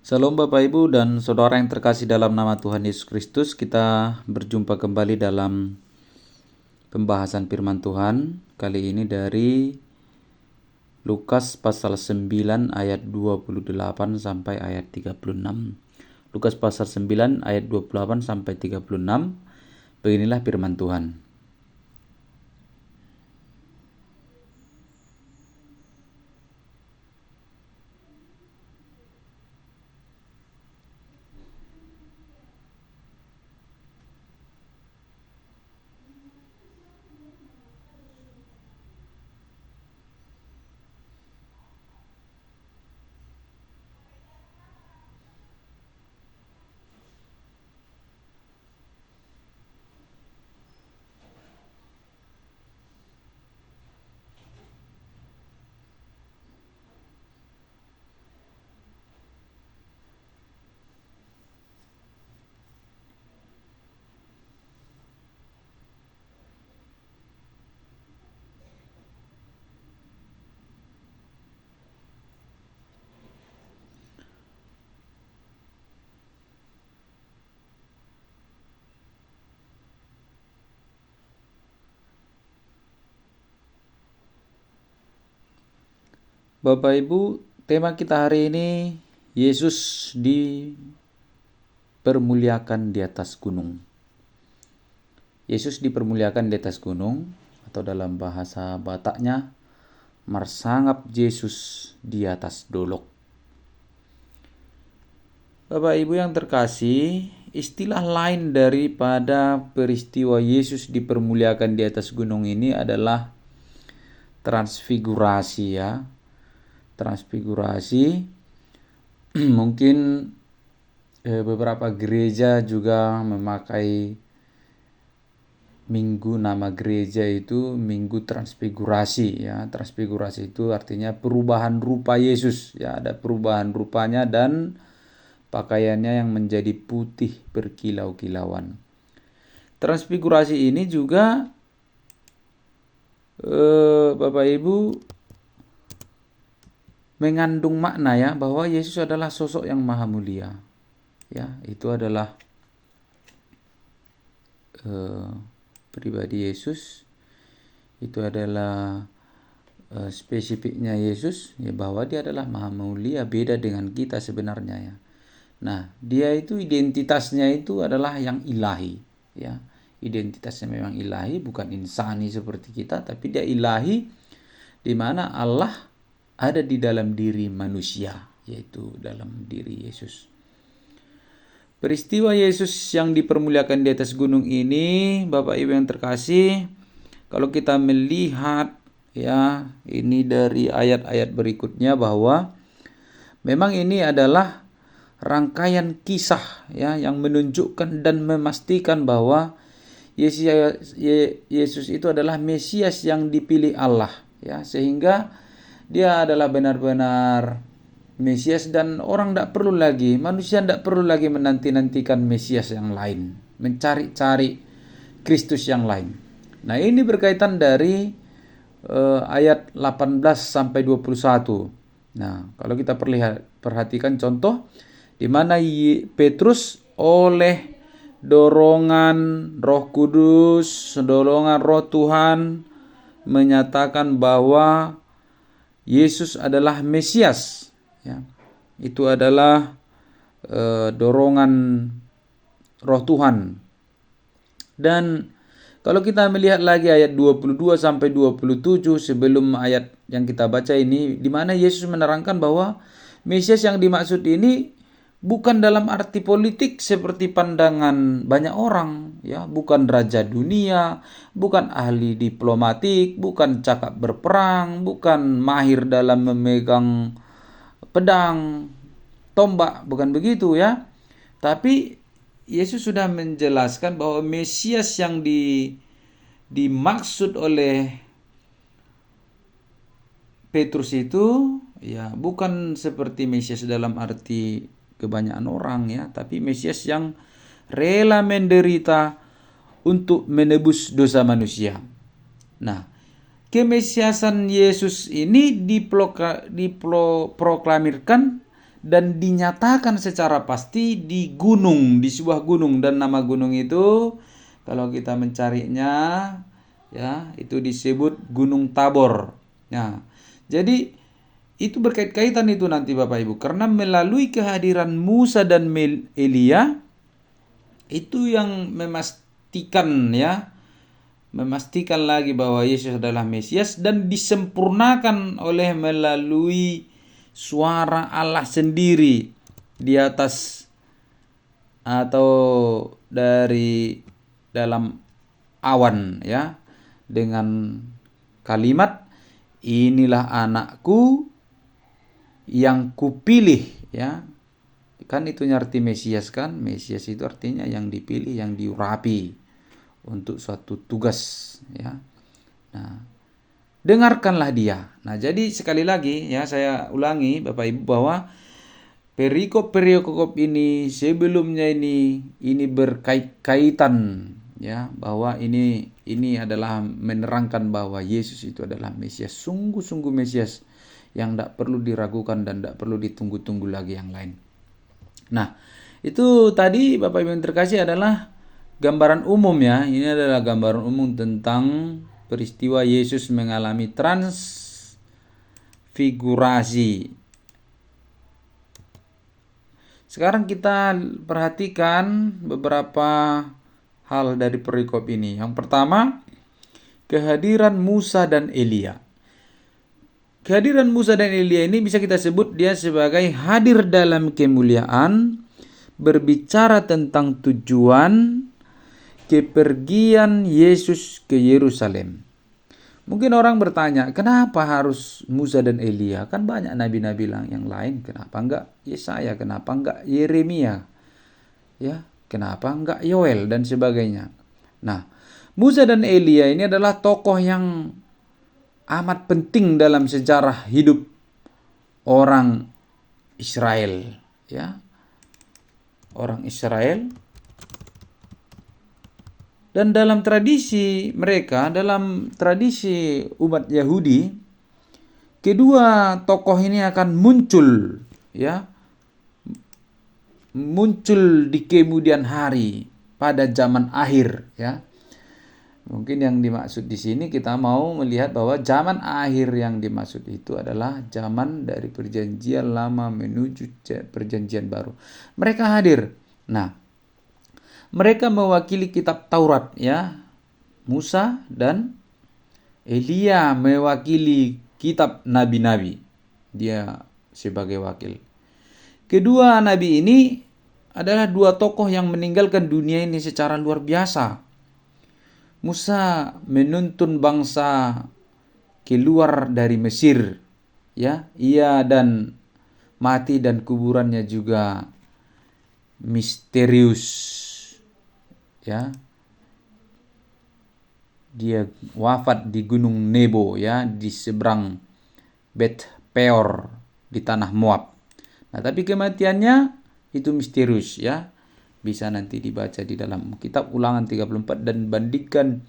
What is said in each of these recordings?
Salam Bapak Ibu dan saudara yang terkasih dalam nama Tuhan Yesus Kristus. Kita berjumpa kembali dalam pembahasan firman Tuhan. Kali ini dari Lukas pasal 9 ayat 28 sampai ayat 36. Lukas pasal 9 ayat 28 sampai 36. Beginilah firman Tuhan. Bapak Ibu, tema kita hari ini Yesus dipermuliakan di atas gunung. Yesus dipermuliakan di atas gunung, atau dalam bahasa Bataknya marsangap Yesus di atas dolok. Bapak Ibu yang terkasih, istilah lain daripada peristiwa Yesus dipermuliakan di atas gunung ini adalah transfigurasi ya. Transfigurasi mungkin beberapa gereja juga memakai minggu, nama gereja itu Minggu Transfigurasi ya. Transfigurasi itu artinya perubahan rupa Yesus ya, ada perubahan rupanya dan pakaiannya yang menjadi putih berkilau-kilauan. Transfigurasi ini juga Bapak Ibu mengandung makna ya, bahwa Yesus adalah sosok yang maha mulia. Ya, itu adalah pribadi Yesus. Itu adalah spesifiknya Yesus ya, bahwa dia adalah maha mulia, beda dengan kita sebenarnya ya. Nah, dia itu identitasnya itu adalah yang ilahi ya. Identitasnya memang ilahi, bukan insani seperti kita, tapi dia ilahi, di mana Allah ada di dalam diri manusia, yaitu dalam diri Yesus. Peristiwa Yesus yang dipermuliakan di atas gunung ini, Bapak Ibu yang terkasih, kalau kita melihat ya, ini dari ayat-ayat berikutnya, bahwa memang ini adalah rangkaian kisah ya, yang menunjukkan dan memastikan bahwa Yesus itu adalah Mesias yang dipilih Allah ya, sehingga dia adalah benar-benar Mesias, dan orang tidak perlu lagi, manusia tidak perlu lagi menanti-nantikan Mesias yang lain, mencari-cari Kristus yang lain. Nah, ini berkaitan dari ayat 18 sampai 21. Nah, kalau kita perhatikan contoh di mana Petrus oleh dorongan Roh Kudus, dorongan Roh Tuhan menyatakan bahwa Yesus adalah Mesias ya. Itu adalah dorongan Roh Tuhan. Dan kalau kita melihat lagi ayat 22 sampai 27 sebelum ayat yang kita baca ini, di mana Yesus menerangkan bahwa Mesias yang dimaksud ini bukan dalam arti politik seperti pandangan banyak orang ya, bukan raja dunia, bukan ahli diplomatik, bukan cakap berperang, bukan mahir dalam memegang pedang, tombak, bukan begitu ya. Tapi Yesus sudah menjelaskan bahwa Mesias yang dimaksud oleh Petrus itu ya, bukan seperti Mesias dalam arti kebanyakan orang ya, tapi Mesias yang rela menderita untuk menebus dosa manusia. Nah, kemesiasan Yesus ini diproklamirkan dan dinyatakan secara pasti di gunung, di sebuah gunung, dan nama gunung itu kalau kita mencarinya ya itu disebut Gunung Tabor. Nah, jadi itu berkait-kaitan itu nanti Bapak Ibu, karena melalui kehadiran Musa dan Elia itu yang memastikan lagi bahwa Yesus adalah Mesias, dan disempurnakan oleh melalui suara Allah sendiri di atas atau dari dalam awan ya, dengan kalimat, inilah anakku yang kupilih ya. Kan itu arti Mesias kan. Mesias itu artinya yang dipilih, yang diurapi untuk suatu tugas ya. Nah, dengarkanlah dia. Nah, jadi sekali lagi ya saya ulangi Bapak Ibu bahwa perikop-perikop ini sebelumnya ini berkait-kaitan ya, bahwa ini adalah menerangkan bahwa Yesus itu adalah Mesias, sungguh-sungguh Mesias yang tidak perlu diragukan dan tidak perlu ditunggu-tunggu lagi yang lain. Nah, itu tadi Bapak Ibu yang terkasih adalah gambaran umum ya. Ini adalah gambaran umum tentang peristiwa Yesus mengalami transfigurasi. Sekarang kita perhatikan beberapa hal dari perikop ini. Yang pertama, kehadiran Musa dan Elia. Kehadiran Musa dan Elia ini bisa kita sebut dia sebagai hadir dalam kemuliaan, berbicara tentang tujuan kepergian Yesus ke Yerusalem. Mungkin orang bertanya, kenapa harus Musa dan Elia? Kan banyak nabi-nabi yang lain. Kenapa enggak Yesaya? Kenapa enggak Yeremia? Ya, kenapa enggak Yoel dan sebagainya? Nah, Musa dan Elia ini adalah tokoh yang amat penting dalam sejarah hidup orang Israel, ya. Orang Israel. Dan dalam tradisi mereka, dalam tradisi umat Yahudi, kedua tokoh ini akan muncul ya. Muncul di kemudian hari pada zaman akhir ya. Mungkin yang dimaksud di sini kita mau melihat bahwa zaman akhir yang dimaksud itu adalah zaman dari perjanjian lama menuju perjanjian baru. Mereka hadir. Nah, mereka mewakili kitab Taurat ya. Musa dan Elia mewakili kitab nabi-nabi. Dia sebagai wakil. Kedua nabi ini adalah dua tokoh yang meninggalkan dunia ini secara luar biasa. Musa menuntun bangsa keluar dari Mesir ya. Ia dan mati dan kuburannya juga misterius ya. Dia wafat di Gunung Nebo ya, di seberang Bet Peor di tanah Moab. Nah, tapi kematiannya itu misterius ya. Bisa nanti dibaca di dalam kitab Ulangan 34 dan bandingkan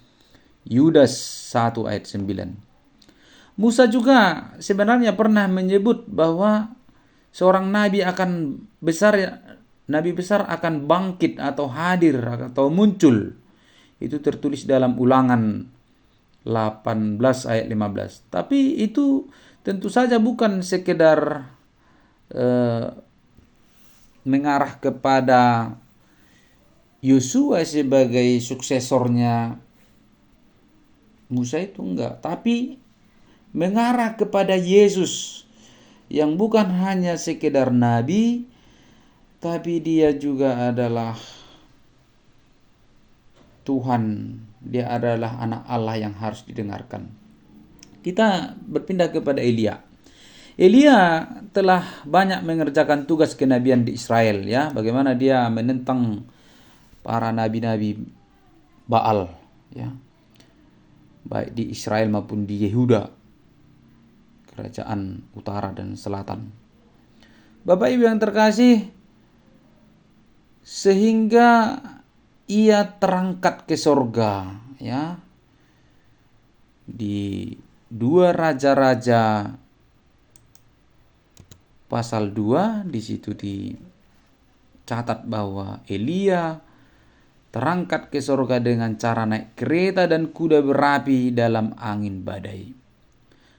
Yudas 1 ayat 9. Musa juga sebenarnya pernah menyebut bahwa seorang nabi besar akan bangkit atau hadir atau muncul. Itu tertulis dalam Ulangan 18 ayat 15. Tapi itu tentu saja bukan sekedar mengarah kepada Yosua sebagai suksesornya Musa, itu enggak, tapi mengarah kepada Yesus yang bukan hanya sekedar nabi, tapi dia juga adalah Tuhan. Dia adalah anak Allah yang harus didengarkan. Kita berpindah kepada Elia. Elia telah banyak mengerjakan tugas kenabian di Israel ya. Bagaimana dia menentang para nabi-nabi Baal ya. Baik di Israel maupun di Yehuda, kerajaan utara dan selatan. Bapak Ibu yang terkasih, sehingga ia terangkat ke sorga ya. Di 2 Raja-Raja pasal 2 di situ dicatat bahwa Elia terangkat ke sorga dengan cara naik kereta dan kuda berapi dalam angin badai.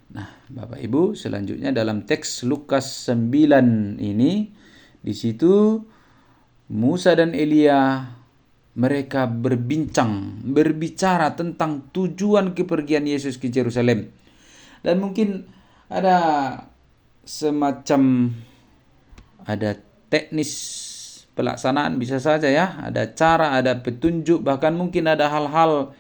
Nah, Bapak Ibu, selanjutnya dalam teks Lukas 9 ini, di situ Musa dan Elia mereka berbicara tentang tujuan kepergian Yesus ke Yerusalem. Dan mungkin ada semacam teknis pelaksanaan, bisa saja ya, ada cara, ada petunjuk, bahkan mungkin ada hal-hal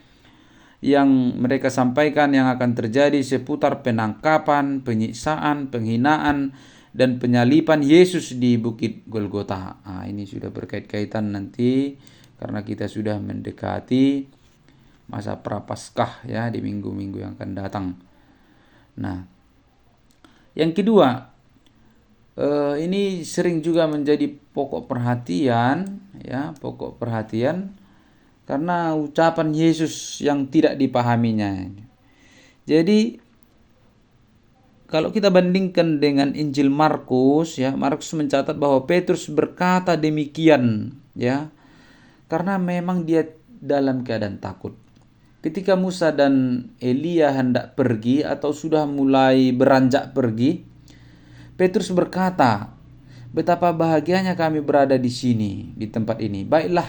yang mereka sampaikan yang akan terjadi seputar penangkapan, penyiksaan, penghinaan, dan penyaliban Yesus di Bukit Golgota. Ini sudah berkait-kaitan nanti karena kita sudah mendekati masa Prapaskah ya, di minggu-minggu yang akan datang. Nah, yang kedua, ini sering juga menjadi pokok perhatian karena ucapan Yesus yang tidak dipahaminya. Jadi kalau kita bandingkan dengan Injil Markus ya, Markus mencatat bahwa Petrus berkata demikian ya, karena memang dia dalam keadaan takut. Ketika Musa dan Elia hendak pergi atau sudah mulai beranjak pergi, Petrus berkata, "Betapa bahagianya kami berada di sini, di tempat ini. Baiklah,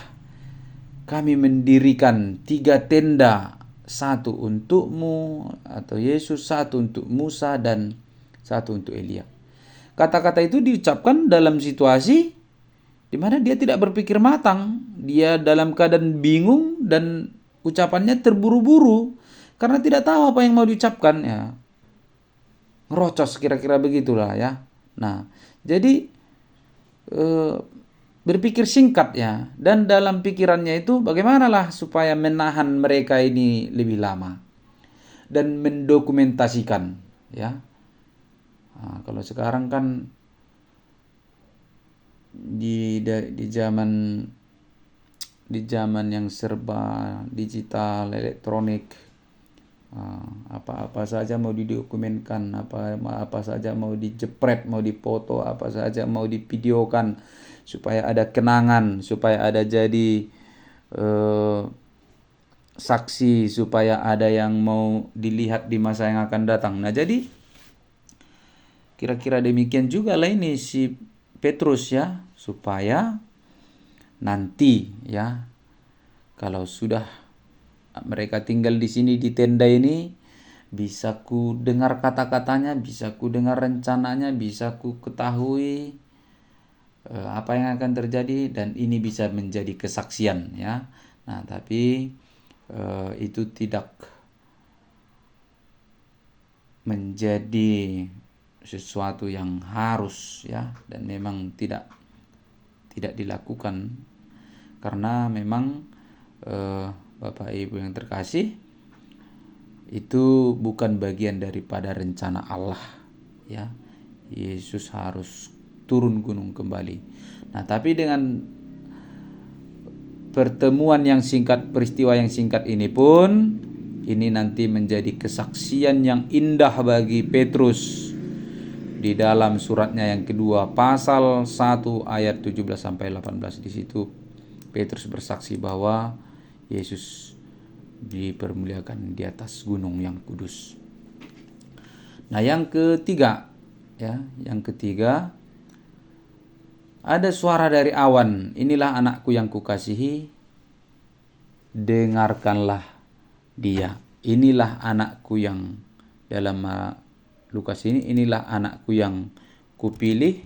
kami mendirikan 3 tenda, 1 untukmu atau Yesus, 1 untuk Musa, dan 1 untuk Elia." Kata-kata itu diucapkan dalam situasi di mana dia tidak berpikir matang. Dia dalam keadaan bingung dan ucapannya terburu-buru karena tidak tahu apa yang mau diucapkan ya. Ngerocos kira-kira begitulah ya. Nah, jadi berpikir singkat ya, dan dalam pikirannya itu bagaimanalah supaya menahan mereka ini lebih lama dan mendokumentasikan ya. Kalau sekarang kan di zaman yang serba digital, elektronik, apa saja mau didokumenkan, apa saja mau dijepret, mau dipoto, apa saja mau divideokan supaya ada kenangan, supaya ada jadi saksi, supaya ada yang mau dilihat di masa yang akan datang. Nah, jadi kira-kira demikian juga lah ini si Petrus ya, supaya nanti ya kalau sudah mereka tinggal di sini di tenda ini, bisa ku dengar kata-katanya, bisa ku dengar rencananya, bisa ku ketahui apa yang akan terjadi, dan ini bisa menjadi kesaksian ya. Nah, tapi itu tidak menjadi sesuatu yang harus ya, dan memang tidak dilakukan karena memang Bapak Ibu yang terkasih, itu bukan bagian daripada rencana Allah ya. Yesus harus turun gunung kembali. Nah, tapi dengan pertemuan yang singkat, peristiwa yang singkat ini pun, ini nanti menjadi kesaksian yang indah bagi Petrus di dalam suratnya yang kedua, pasal 1 ayat 17 sampai 18. Di situ Petrus bersaksi bahwa Yesus dipermuliakan di atas gunung yang kudus. Nah, yang ketiga ada suara dari awan, "Inilah anakku yang kukasihi, dengarkanlah dia." Inilah anakku yang, dalam Lukas ini, inilah anakku yang kupilih,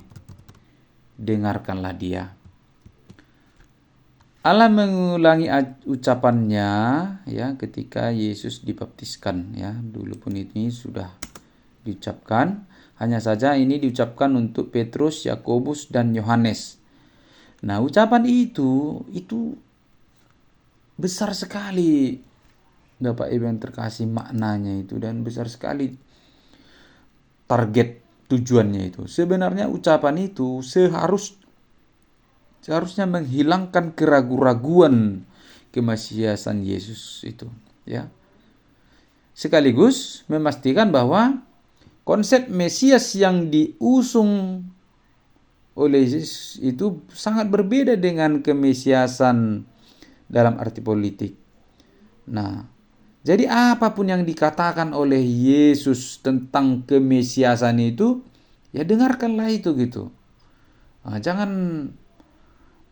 dengarkanlah dia. Allah mengulangi ucapannya ya ketika Yesus dibaptiskan ya. Dulu pun ini sudah diucapkan, hanya saja ini diucapkan untuk Petrus, Yakobus, dan Yohanes. Nah, ucapan itu besar sekali Bapak Ibu yang terkasih maknanya itu, dan besar sekali target tujuannya itu. Sebenarnya ucapan itu seharusnya menghilangkan keraguan-raguan kemasiasan Yesus itu ya. Sekaligus memastikan bahwa konsep Mesias yang diusung oleh Yesus itu sangat berbeda dengan kemesiasan dalam arti politik. Nah, jadi apapun yang dikatakan oleh Yesus tentang kemesiasan itu, ya dengarkanlah itu gitu. Nah, jangan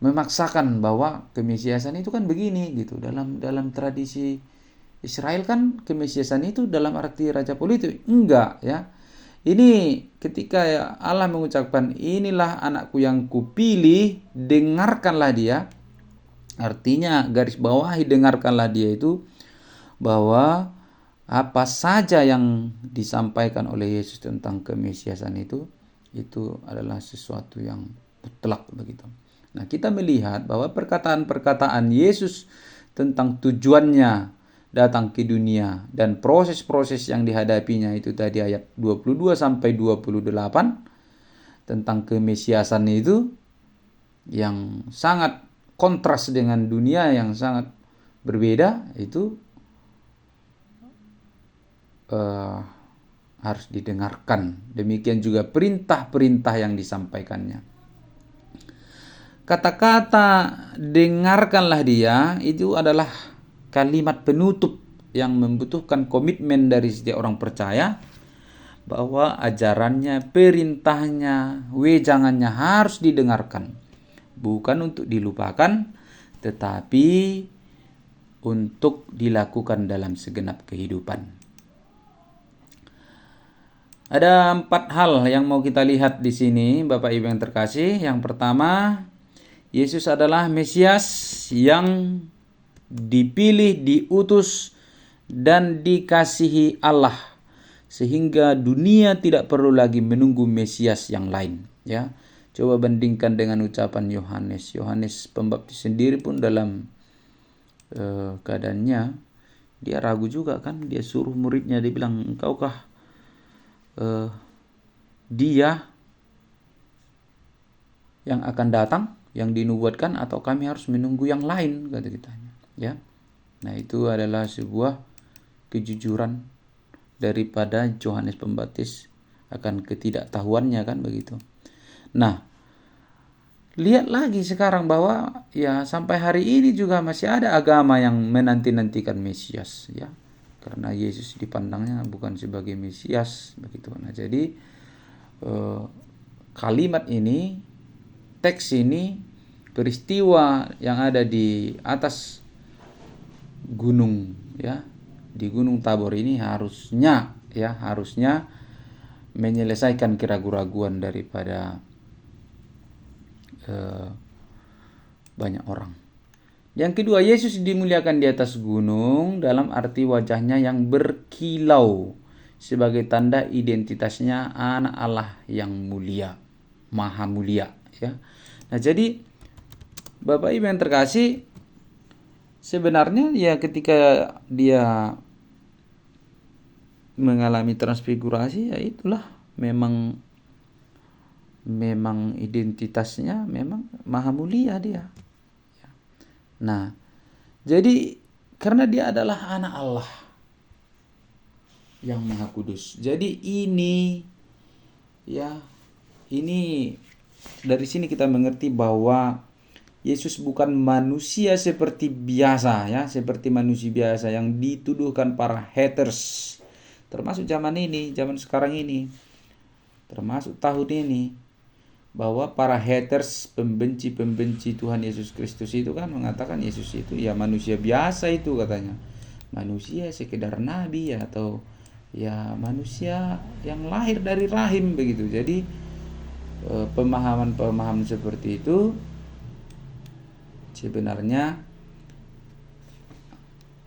memaksakan bahwa kemesiasan itu kan begini gitu. Dalam tradisi Israel kan kemesiasan itu dalam arti raja politik. Enggak ya. Ini ketika Allah mengucapkan inilah anakku yang kupilih, dengarkanlah dia. Artinya garis bawahi dengarkanlah dia itu bahwa apa saja yang disampaikan oleh Yesus tentang kemesiasan itu adalah sesuatu yang mutlak begitu. Nah, kita melihat bahwa perkataan-perkataan Yesus tentang tujuannya datang ke dunia dan proses-proses yang dihadapinya itu tadi ayat 22 sampai 28 tentang kemesiasan itu yang sangat kontras dengan dunia yang sangat berbeda itu harus didengarkan. Demikian juga perintah-perintah yang disampaikannya. Kata-kata dengarkanlah dia itu adalah kalimat penutup yang membutuhkan komitmen dari setiap orang percaya bahwa ajarannya, perintahnya, wejangannya harus didengarkan. Bukan untuk dilupakan, tetapi untuk dilakukan dalam segenap kehidupan. Ada 4 hal yang mau kita lihat di sini, Bapak Ibu yang terkasih. Yang pertama, Yesus adalah Mesias yang dipilih, diutus, dan dikasihi Allah, sehingga dunia tidak perlu lagi menunggu Mesias yang lain. Ya, coba bandingkan dengan ucapan Yohanes. Yohanes Pembaptis sendiri pun dalam keadaannya dia ragu juga kan. Dia suruh muridnya, dia bilang, engkaukah dia yang akan datang, yang dinubuatkan, atau kami harus menunggu yang lain, kata kitanya. Ya, nah itu adalah sebuah kejujuran daripada Yohanes Pembaptis akan ketidaktahuannya kan begitu. Nah, lihat lagi sekarang bahwa ya sampai hari ini juga masih ada agama yang menanti-nantikan Mesias ya. Karena Yesus dipandangnya bukan sebagai Mesias begitu. Nah, jadi kalimat ini, teks ini, peristiwa yang ada di atas gunung ya, di Gunung Tabor ini harusnya menyelesaikan keraguan-raguan daripada banyak orang. Yang kedua, Yesus dimuliakan di atas gunung dalam arti wajahnya yang berkilau sebagai tanda identitasnya anak Allah yang mulia, maha mulia ya. Nah, jadi Bapak Ibu yang terkasih, sebenarnya ya ketika dia mengalami transfigurasi ya itulah memang identitasnya memang maha mulia dia. Nah, jadi karena dia adalah anak Allah yang maha kudus. Jadi ini dari sini kita mengerti bahwa Yesus bukan manusia seperti biasa ya, seperti manusia biasa yang dituduhkan para haters. Termasuk zaman sekarang ini. Termasuk tahun ini. Bahwa para haters, pembenci Tuhan Yesus Kristus itu kan mengatakan Yesus itu ya manusia biasa itu katanya. Manusia sekedar nabi ya, atau ya manusia yang lahir dari rahim begitu. Jadi pemahaman seperti itu sebenarnya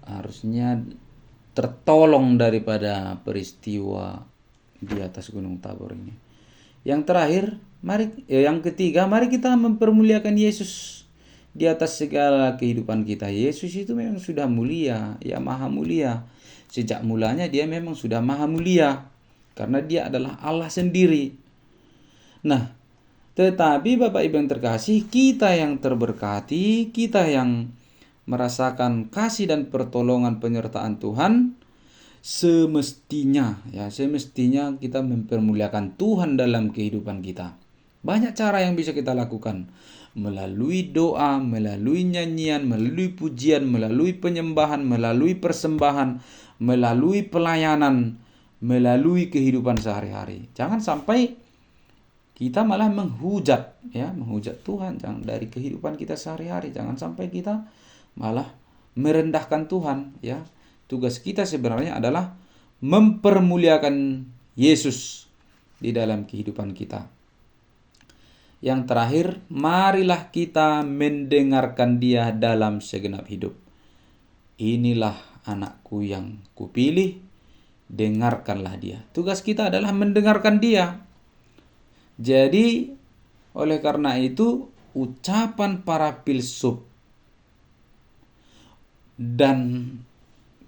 harusnya tertolong daripada peristiwa di atas Gunung Tabor ini. Yang terakhir, yang ketiga, mari kita mempermuliakan Yesus di atas segala kehidupan kita. Yesus itu memang sudah mulia, ya maha mulia. Sejak mulanya dia memang sudah maha mulia karena dia adalah Allah sendiri. Nah, tetapi Bapak Ibu yang terkasih, kita yang terberkati, kita yang merasakan kasih dan pertolongan penyertaan Tuhan, semestinya kita mempermuliakan Tuhan dalam kehidupan kita. Banyak cara yang bisa kita lakukan. Melalui doa, melalui nyanyian, melalui pujian, melalui penyembahan, melalui persembahan, melalui pelayanan, melalui kehidupan sehari-hari. Jangan sampai kita malah menghujat Tuhan dari kehidupan kita sehari-hari. Jangan sampai kita malah merendahkan Tuhan, ya. Tugas kita sebenarnya adalah mempermuliakan Yesus di dalam kehidupan kita. Yang terakhir, marilah kita mendengarkan Dia dalam segenap hidup. Inilah anakku yang kupilih, dengarkanlah Dia. Tugas kita adalah mendengarkan Dia. Jadi, oleh karena itu, ucapan para filsuf dan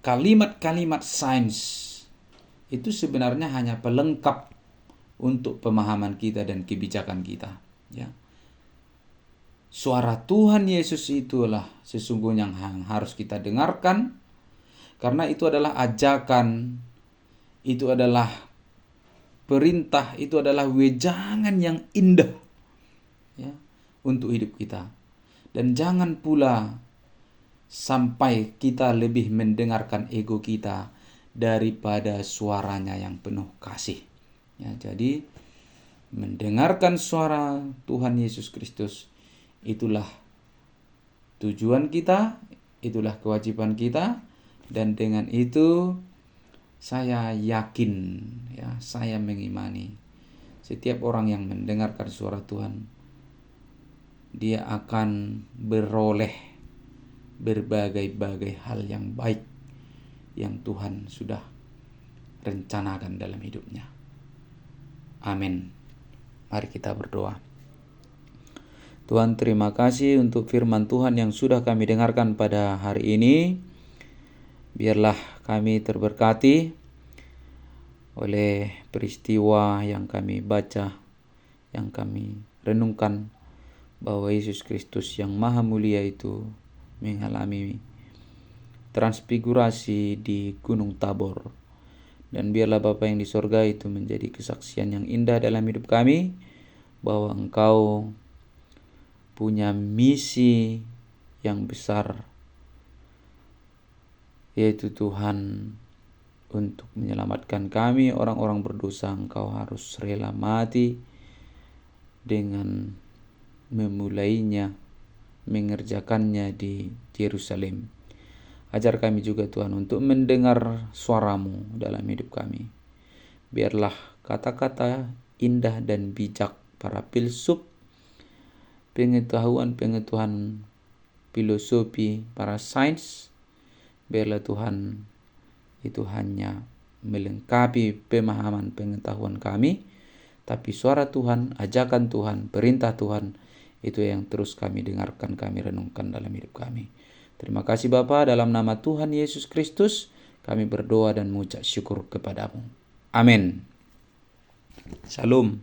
kalimat-kalimat sains itu sebenarnya hanya pelengkap untuk pemahaman kita dan kebijakan kita, ya. Suara Tuhan Yesus itulah sesungguhnya yang harus kita dengarkan, karena itu adalah ajakan, itu adalah perintah, itu adalah wejangan yang indah, ya, untuk hidup kita. Dan jangan pula sampai kita lebih mendengarkan ego kita daripada suaranya yang penuh kasih. Ya, jadi mendengarkan suara Tuhan Yesus Kristus itulah tujuan kita, itulah kewajiban kita, dan dengan itu saya yakin, ya, saya mengimani setiap orang yang mendengarkan suara Tuhan, dia akan beroleh berbagai-bagai hal yang baik yang Tuhan sudah rencanakan dalam hidupnya. Amin. Mari kita berdoa. Tuhan, terima kasih untuk firman Tuhan yang sudah kami dengarkan pada hari ini. Biarlah kami terberkati oleh peristiwa yang kami baca, yang kami renungkan, bahwa Yesus Kristus yang Maha Mulia itu mengalami transfigurasi di Gunung Tabor. Dan biarlah Bapa yang di sorga itu menjadi kesaksian yang indah dalam hidup kami, bahwa Engkau punya misi yang besar, yaitu Tuhan untuk menyelamatkan kami orang-orang berdosa. Engkau harus rela mati dengan memulainya, mengerjakannya di Yerusalem. Ajar kami juga Tuhan untuk mendengar suara-Mu dalam hidup kami. Biarlah kata-kata indah dan bijak para filsuf, pengetahuan filosofi, para sains, biarlah Tuhan itu hanya melengkapi pemahaman pengetahuan kami, tapi suara Tuhan, ajakan Tuhan, perintah Tuhan, itu yang terus kami dengarkan, kami renungkan dalam hidup kami. Terima kasih Bapa, dalam nama Tuhan Yesus Kristus kami berdoa dan mengucap syukur kepadamu. Amin. Shalom.